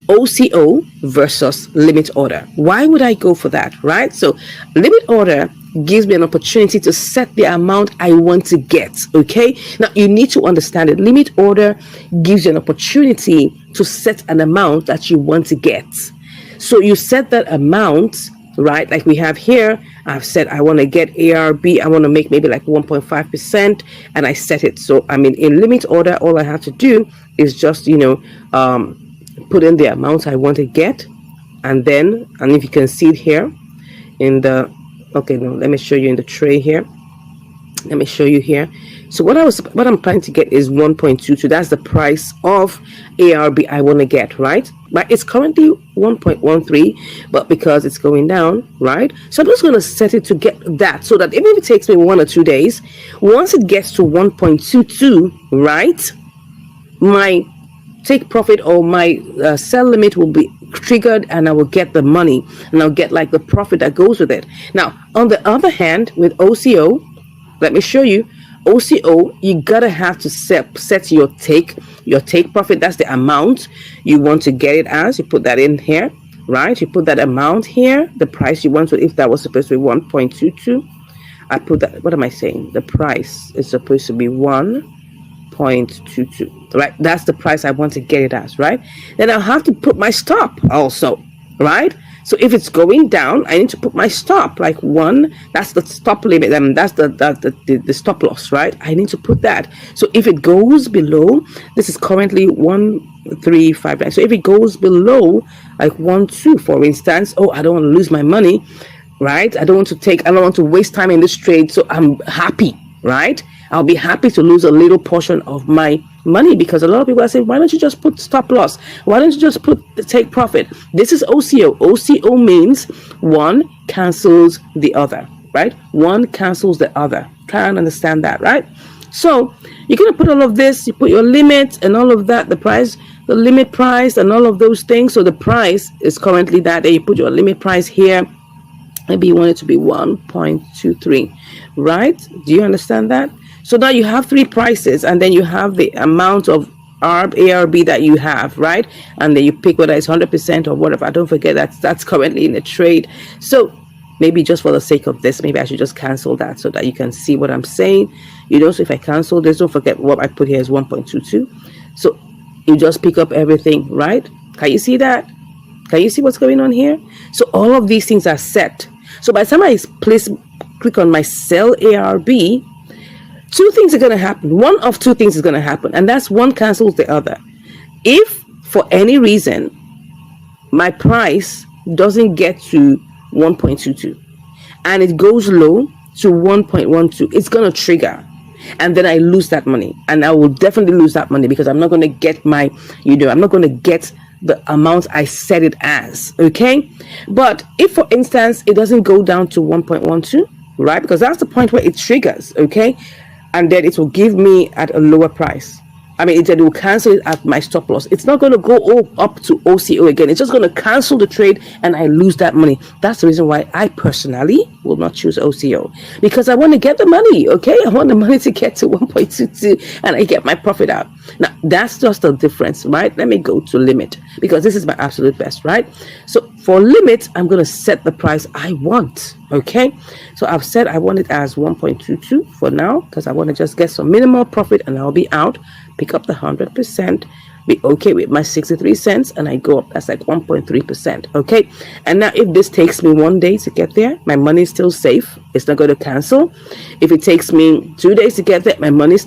S1: OCO versus limit order. Why would I go for that, right? So limit order gives me an opportunity to set the amount I want to get, okay? Now, you need to understand it. Limit order gives you an opportunity to set an amount that you want to get. So you set that amount, right? Like we have here, I've said I want to get ARB, I want to make maybe like 1.5%, and I set it. So, in limit order, all I have to do is just, put in the amount I want to get, and if you can see it here in the, let me show you in the tray here. Let me show you here. So what I'm planning to get is 1.22. That's the price of ARB I want to get, right? But it's currently 1.13, but because it's going down, right? So I'm just going to set it to get that, so that even if it takes me 1 or 2 days, once it gets to 1.22, right, my take profit or my sell limit will be triggered, and I will get the money, and I'll get like the profit that goes with it. Now, on the other hand, with OCO, let me show you. OCO, you gotta have to set your take profit. That's the amount you want to get it as. You put that in here, right? You put that amount here, the price you want to. If that was supposed to be 1.22, I put that. What am I saying? The price is supposed to be 1.22, right? That's the price I want to get it as, right? Then I'll have to put my stop also, right? So if it's going down, I need to put my stop, like 1. That's the stop limit. That's the stop loss, right? I need to put that. So if it goes below, this is currently 1,359. So if it goes below, like 1.2, for instance, I don't want to lose my money, right? I don't want to waste time in this trade. So I'm happy, right? I'll be happy to lose a little portion of my money, because a lot of people are saying, why don't you just put stop loss? Why don't you just put the take profit? This is OCO. OCO means one cancels the other, right? One cancels the other. Try and understand that, right? So you're going to put all of this, you put your limit and all of that, the price, the limit price and all of those things. So the price is currently that, and you put your limit price here. Maybe you want it to be 1.23, right? Do you understand that? So now you have three prices, and then you have the amount of ARB that you have, right? And then you pick whether it's 100% or whatever. Don't forget that's currently in the trade. So maybe just for the sake of this, maybe I should just cancel that so that you can see what I'm saying. You know, so if I cancel this, don't forget what I put here is 1.22. So you just pick up everything, right? Can you see that? Can you see what's going on here? So all of these things are set. So by the time I click on my sell ARB, two things are going to happen. One of two things is going to happen, and that's one cancels the other. If for any reason my price doesn't get to 1.22 and it goes low to 1.12, it's going to trigger, and then I lose that money, and I will definitely lose that money because I'm not going to get my, I'm not going to get the amount I set it as, okay? But if, for instance, it doesn't go down to 1.12, right? Because that's the point where it triggers, okay? And then it will give me at a lower price. I mean, it will cancel it at my stop loss. It's not going to go up to OCO again. It's just going to cancel the trade and I lose that money. That's the reason why I personally will not choose OCO, because I want to get the money, okay? I want the money to get to 1.22 and I get my profit out. Now, that's just the difference, right? Let me go to limit because this is my absolute best, right? So for limit, I'm going to set the price I want, okay? So I've said I want it as 1.22 for now because I want to just get some minimal profit and I'll be out. Pick up the 100%, be okay with my 63 cents, and I go up. That's like 1.3%, okay? And now if this takes me 1 day to get there, my money is still safe. It's not going to cancel. If it takes me 2 days to get there, my money is